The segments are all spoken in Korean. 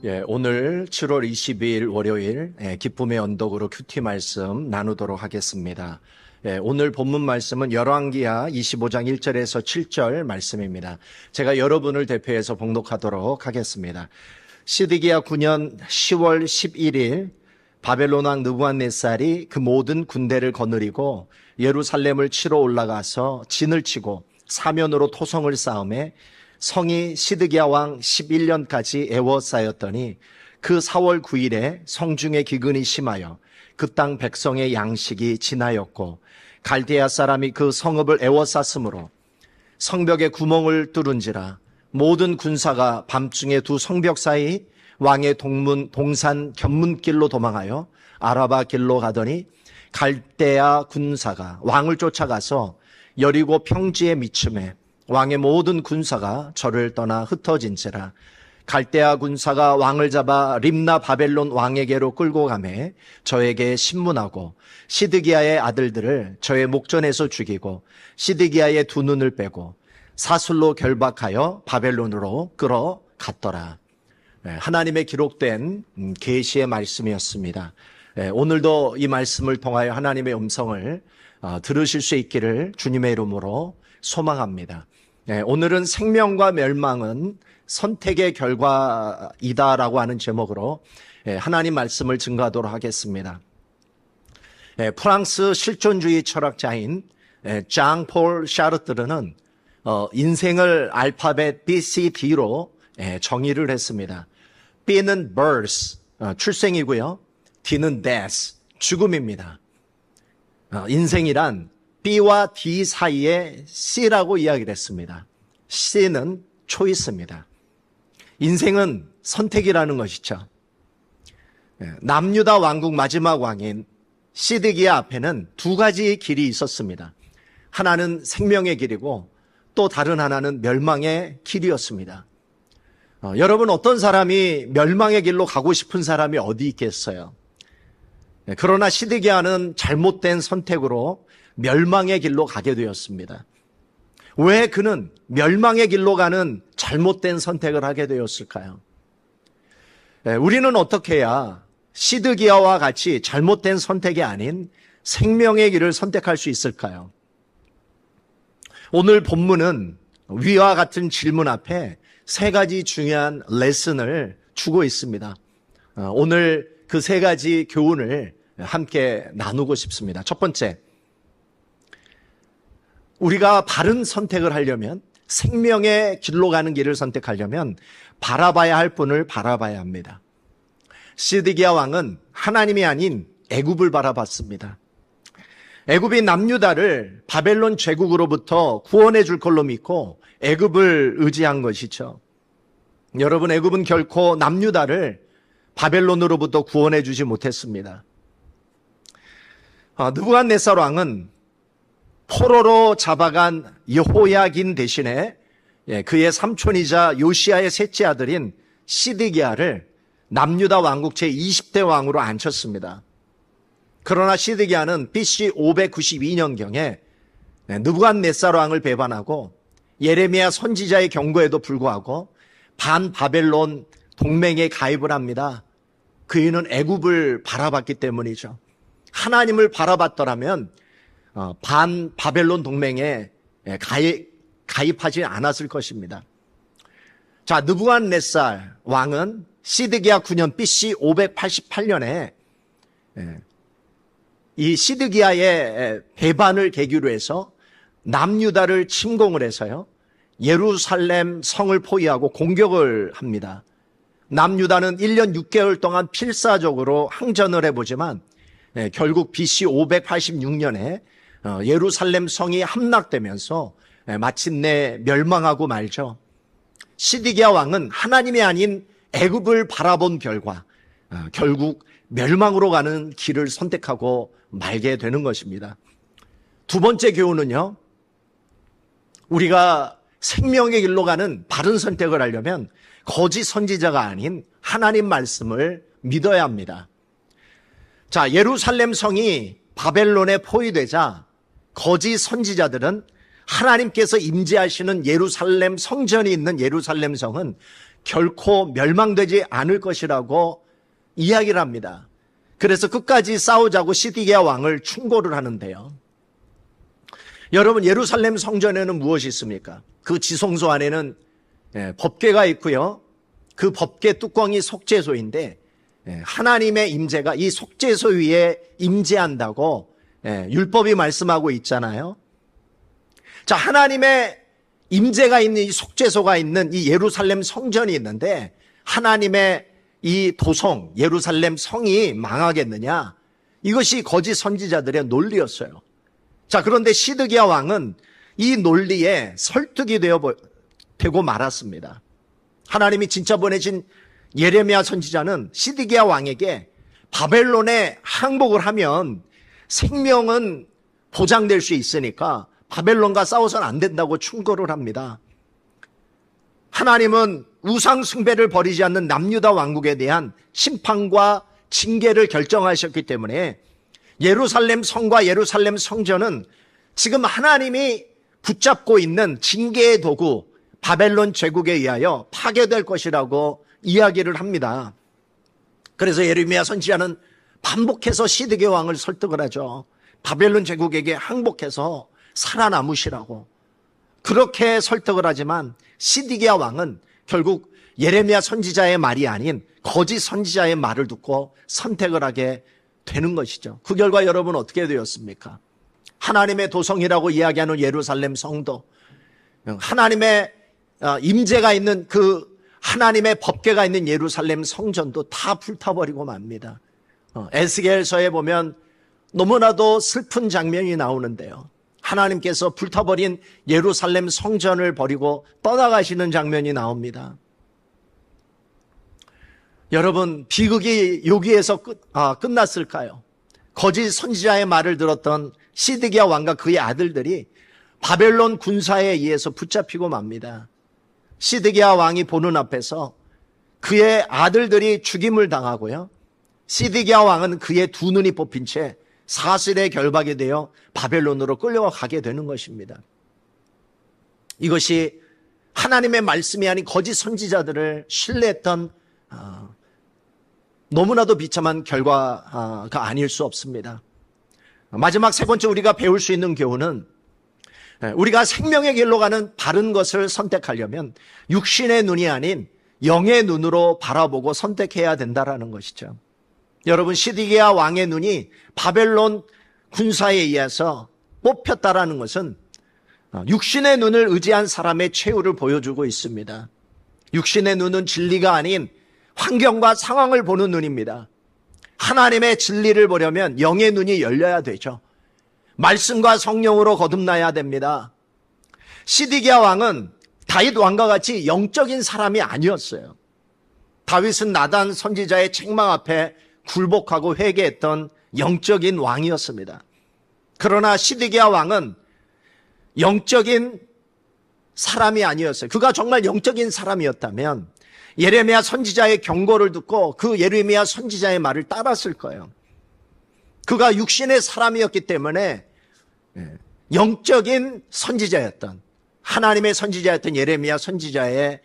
오늘 7월 22일 월요일 기쁨의 언덕으로 큐티 말씀 나누도록 하겠습니다. 오늘 본문 말씀은 열왕기하 25장 1절에서 7절 말씀입니다. 제가 여러분을 대표해서 봉독하도록 하겠습니다. 시드기야 9년 10월 11일 바벨론 왕 느부갓네살이 그 모든 군대를 거느리고 예루살렘을 치러 올라가서 진을 치고 사면으로 토성을 쌓음에 성이 시드기야 왕 11년까지 애워싸였더니 그 4월 9일에 성중에 기근이 심하여 그 땅 백성의 양식이 지나였고 갈대아 사람이 그 성읍을 애워쌌으므로 성벽에 구멍을 뚫은지라 모든 군사가 밤중에 두 성벽 사이 왕의 동산 견문길로 도망하여 아라바 길로 가더니 갈대아 군사가 왕을 쫓아가서 여리고 평지에 미침해 왕의 모든 군사가 저를 떠나 흩어진지라 갈대아 군사가 왕을 잡아 림나 바벨론 왕에게로 끌고 가매 저에게 신문하고 시드기야의 아들들을 저의 목전에서 죽이고 시드기야의 두 눈을 빼고 사슬로 결박하여 바벨론으로 끌어갔더라. 하나님의 기록된 계시의 말씀이었습니다. 오늘도 이 말씀을 통하여 하나님의 음성을 들으실 수 있기를 주님의 이름으로 소망합니다. 오늘은 생명과 멸망은 선택의 결과이다라고 하는 제목으로 하나님 말씀을 증거하도록 하겠습니다. 프랑스 실존주의 철학자인 장 폴 샤르트르는 인생을 알파벳 B, C, D로 정의를 했습니다. B는 birth, 출생이고요. D는 death, 죽음입니다. 인생이란 B와 D 사이에 C라고 이야기를 했습니다. C는 초이스입니다. 인생은 선택이라는 것이죠. 남유다 왕국 마지막 왕인 시드기야 앞에는 두 가지 길이 있었습니다. 하나는 생명의 길이고 또 다른 하나는 멸망의 길이었습니다. 여러분, 어떤 사람이 멸망의 길로 가고 싶은 사람이 어디 있겠어요? 그러나 시드기야는 잘못된 선택으로 멸망의 길로 가게 되었습니다. 왜 그는 멸망의 길로 가는 잘못된 선택을 하게 되었을까요? 우리는 어떻게 해야 시드기야와 같이 잘못된 선택이 아닌 생명의 길을 선택할 수 있을까요? 오늘 본문은 위와 같은 질문 앞에 세 가지 중요한 레슨을 주고 있습니다. 오늘 그 세 가지 교훈을 함께 나누고 싶습니다. 첫 번째, 우리가 바른 선택을 하려면, 생명의 길로 가는 길을 선택하려면 바라봐야 할 분을 바라봐야 합니다. 시드기야 왕은 하나님이 아닌 애굽을 바라봤습니다. 애굽이 남유다를 바벨론 제국으로부터 구원해 줄 걸로 믿고 애굽을 의지한 것이죠. 여러분, 애굽은 결코 남유다를 바벨론으로부터 구원해 주지 못했습니다. 느부갓네살 왕은 포로로 잡아간 여호야긴 대신에 그의 삼촌이자 요시야의 셋째 아들인 시드기야를 남유다 왕국 제20대 왕으로 앉혔습니다. 그러나 시드기야는 BC 592년경에 느부갓네살 왕을 배반하고 예레미야 선지자의 경고에도 불구하고 반바벨론 동맹에 가입을 합니다. 그이는 애굽을 바라봤기 때문이죠. 하나님을 바라봤더라면 반바벨론 동맹에 가입하지 않았을 것입니다. 자, 느부갓네살 왕은 시드기야 9년 BC 588년에 이 시드기야의 배반을 계기로 해서 남유다를 침공을 해서요, 예루살렘 성을 포위하고 공격을 합니다. 남유다는 1년 6개월 동안 필사적으로 항전을 해보지만 결국 BC 586년에 예루살렘 성이 함락되면서 마침내 멸망하고 말죠. 시드기야 왕은 하나님이 아닌 애굽을 바라본 결과 결국 멸망으로 가는 길을 선택하고 말게 되는 것입니다. 두 번째 교훈은요, 우리가 생명의 길로 가는 바른 선택을 하려면 거짓 선지자가 아닌 하나님 말씀을 믿어야 합니다. 자, 예루살렘 성이 바벨론에 포위되자 거짓 선지자들은 하나님께서 임재하시는 예루살렘 성전이 있는 예루살렘 성은 결코 멸망되지 않을 것이라고 이야기를 합니다. 그래서 끝까지 싸우자고 시디기야 왕을 충고를 하는데요. 여러분, 예루살렘 성전에는 무엇이 있습니까? 그 지성소 안에는 법궤가 있고요. 그 법궤 뚜껑이 속죄소인데 하나님의 임재가 이 속죄소 위에 임재한다고 율법이 말씀하고 있잖아요. 자, 하나님의 임재가 있는 이 속죄소가 있는 이 예루살렘 성전이 있는데 하나님의 이 도성 예루살렘 성이 망하겠느냐? 이것이 거짓 선지자들의 논리였어요. 자, 그런데 시드기야 왕은 이 논리에 설득이 되고 말았습니다. 하나님이 진짜 보내신 예레미야 선지자는 시드기야 왕에게 바벨론에 항복을 하면 생명은 보장될 수 있으니까 바벨론과 싸워서는 안 된다고 충고를 합니다. 하나님은 우상 숭배를 버리지 않는 남유다 왕국에 대한 심판과 징계를 결정하셨기 때문에 예루살렘 성과 예루살렘 성전은 지금 하나님이 붙잡고 있는 징계의 도구 바벨론 제국에 의하여 파괴될 것이라고 이야기를 합니다. 그래서 예레미야 선지자는 반복해서 시드기야 왕을 설득을 하죠. 바벨론 제국에게 항복해서 살아남으시라고. 그렇게 설득을 하지만 시드기야 왕은 결국 예레미야 선지자의 말이 아닌 거짓 선지자의 말을 듣고 선택을 하게 되는 것이죠. 그 결과 여러분 어떻게 되었습니까? 하나님의 도성이라고 이야기하는 예루살렘 성도, 하나님의 임재가 있는 그 하나님의 법궤가 있는 예루살렘 성전도 다 불타버리고 맙니다. 에스겔서에 보면 너무나도 슬픈 장면이 나오는데요. 하나님께서 불타버린 예루살렘 성전을 버리고 떠나가시는 장면이 나옵니다. 여러분, 비극이 여기에서 끝났을까요? 거짓 선지자의 말을 들었던 시드기야 왕과 그의 아들들이 바벨론 군사에 의해서 붙잡히고 맙니다. 시드기야 왕이 보는 앞에서 그의 아들들이 죽임을 당하고요. 시드기야 왕은 그의 두 눈이 뽑힌 채 사슬의 결박이 되어 바벨론으로 끌려가게 되는 것입니다. 이것이 하나님의 말씀이 아닌 거짓 선지자들을 신뢰했던 너무나도 비참한 결과가 아닐 수 없습니다. 마지막 세 번째 우리가 배울 수 있는 교훈은 우리가 생명의 길로 가는 바른 것을 선택하려면 육신의 눈이 아닌 영의 눈으로 바라보고 선택해야 된다는 것이죠. 여러분, 시드기야 왕의 눈이 바벨론 군사에 의해서 뽑혔다라는 것은 육신의 눈을 의지한 사람의 최후를 보여주고 있습니다. 육신의 눈은 진리가 아닌 환경과 상황을 보는 눈입니다. 하나님의 진리를 보려면 영의 눈이 열려야 되죠. 말씀과 성령으로 거듭나야 됩니다. 시드기야 왕은 다윗 왕과 같이 영적인 사람이 아니었어요. 다윗은 나단 선지자의 책망 앞에 굴복하고 회개했던 영적인 왕이었습니다. 그러나 시드기야 왕은 영적인 사람이 아니었어요. 그가 정말 영적인 사람이었다면 예레미야 선지자의 경고를 듣고 그 예레미야 선지자의 말을 따랐을 거예요. 그가 육신의 사람이었기 때문에 영적인 선지자였던 하나님의 선지자였던 예레미야 선지자의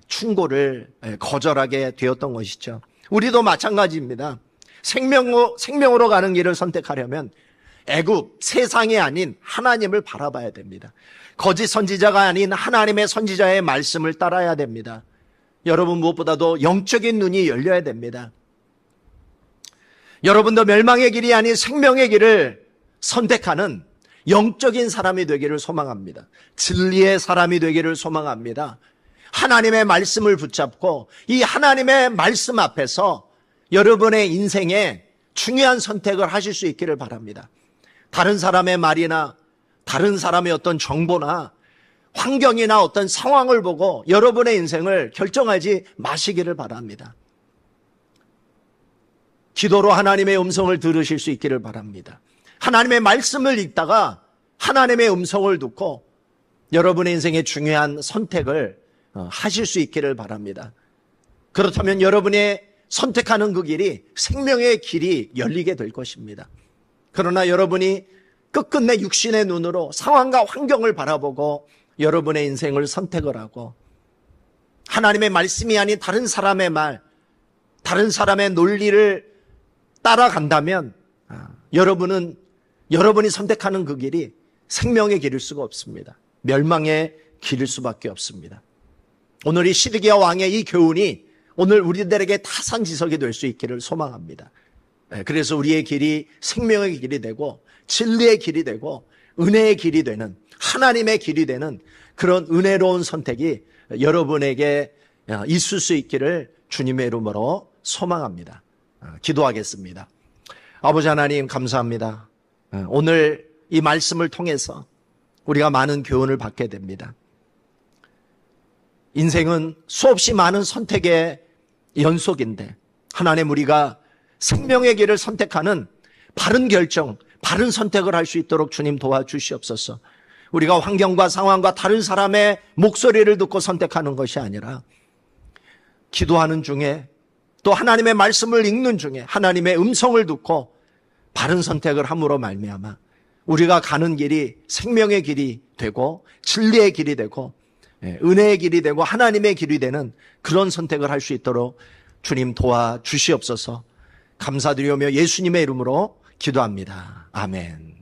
충고를 거절하게 되었던 것이죠. 우리도 마찬가지입니다. 생명으로 가는 길을 선택하려면 애굽, 세상이 아닌 하나님을 바라봐야 됩니다. 거짓 선지자가 아닌 하나님의 선지자의 말씀을 따라야 됩니다. 여러분, 무엇보다도 영적인 눈이 열려야 됩니다. 여러분도 멸망의 길이 아닌 생명의 길을 선택하는 영적인 사람이 되기를 소망합니다. 진리의 사람이 되기를 소망합니다. 하나님의 말씀을 붙잡고 이 하나님의 말씀 앞에서 여러분의 인생에 중요한 선택을 하실 수 있기를 바랍니다. 다른 사람의 말이나 다른 사람의 어떤 정보나 환경이나 어떤 상황을 보고 여러분의 인생을 결정하지 마시기를 바랍니다. 기도로 하나님의 음성을 들으실 수 있기를 바랍니다. 하나님의 말씀을 읽다가 하나님의 음성을 듣고 여러분의 인생의 중요한 선택을 하실 수 있기를 바랍니다. 그렇다면 여러분의 선택하는 그 길이 생명의 길이 열리게 될 것입니다. 그러나 여러분이 끝끝내 육신의 눈으로 상황과 환경을 바라보고 여러분의 인생을 선택을 하고 하나님의 말씀이 아닌 다른 사람의 말, 다른 사람의 논리를 따라간다면 여러분이 선택하는 그 길이 생명의 길일 수가 없습니다. 멸망의 길일 수밖에 없습니다. 오늘 이 시드기야 왕의 이 교훈이 오늘 우리들에게 타산지석이 될 수 있기를 소망합니다. 그래서 우리의 길이 생명의 길이 되고 진리의 길이 되고 은혜의 길이 되는, 하나님의 길이 되는 그런 은혜로운 선택이 여러분에게 있을 수 있기를 주님의 이름으로 소망합니다. 기도하겠습니다. 아버지 하나님 감사합니다. 오늘 이 말씀을 통해서 우리가 많은 교훈을 받게 됩니다. 인생은 수없이 많은 선택의 연속인데 하나님, 우리가 생명의 길을 선택하는 바른 결정, 바른 선택을 할 수 있도록 주님 도와주시옵소서. 우리가 환경과 상황과 다른 사람의 목소리를 듣고 선택하는 것이 아니라 기도하는 중에 또 하나님의 말씀을 읽는 중에 하나님의 음성을 듣고 바른 선택을 함으로 말미암아 우리가 가는 길이 생명의 길이 되고 진리의 길이 되고 은혜의 길이 되고 하나님의 길이 되는 그런 선택을 할 수 있도록 주님 도와주시옵소서. 감사드리며 예수님의 이름으로 기도합니다. 아멘.